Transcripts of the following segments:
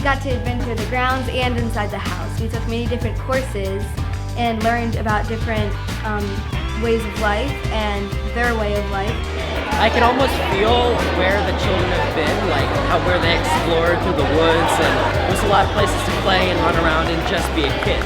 got to adventure the grounds and inside the house. We took many different courses and learned about different ways of life and their way of life. I can almost feel where the children have been, like where they explored through the woods, and there's a lot of places to play and run around and just be a kid.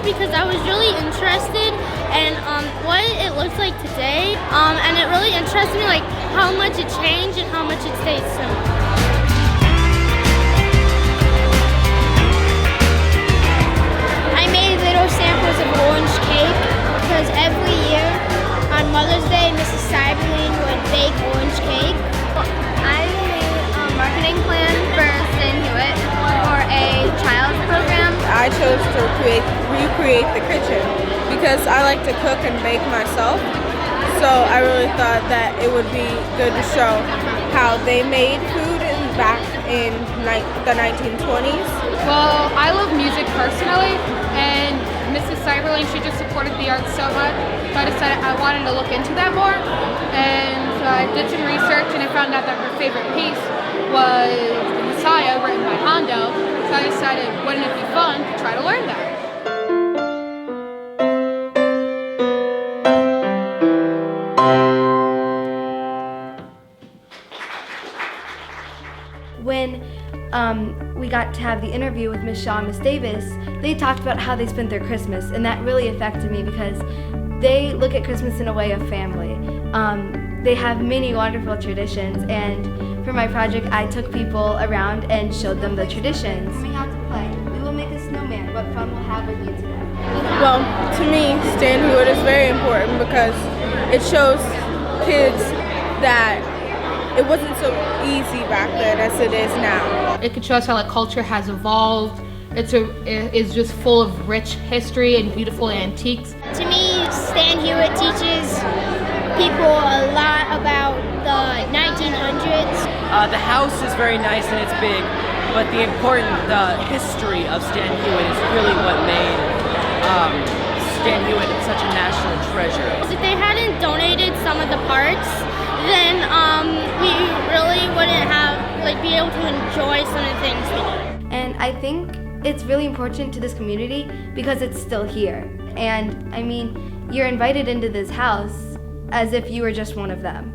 Because I was really interested in what it looks like today, and it really interested me, like how much it changed and how much it stayed similar. I made little samples of orange cake because every year on Mother's Day, Mrs. Cyberling would bake orange cake. I made a marketing plan for Stan Hewitt for a child's program. I chose to recreate the kitchen because I like to cook and bake myself. So I really thought that it would be good to show how they made food back in the 1920s. Well, I love music personally, and Mrs. Cyberling, she just supported the arts so much, so I decided I wanted to look into that more. And so I did some research and I found out that her favorite piece was The Messiah, written by Hondo. So I decided, wouldn't it be fun to try to learn that? When we got to have the interview with Miss Shaw and Miss Davis, they talked about how they spent their Christmas, and that really affected me because they look at Christmas in a way of family. They have many wonderful traditions, and for my project, I took people around and showed them the traditions. We have to play. We will make a snowman. What fun we'll have with you today. Well, to me, Stan Hewitt is very important because it shows kids that it wasn't so easy back then as it is now. It could show us how like culture has evolved. It's just full of rich history and beautiful antiques. To me, Stan Hewitt teaches people a lot about the 1900s. The house is very nice and it's big, but the history of Stan Hewitt is really what made Stan Hewitt such a national treasure. If they hadn't donated some of the parts, then we really wouldn't be able to enjoy some of the things we did. And I think it's really important to this community because it's still here. And I mean, you're invited into this house as if you were just one of them.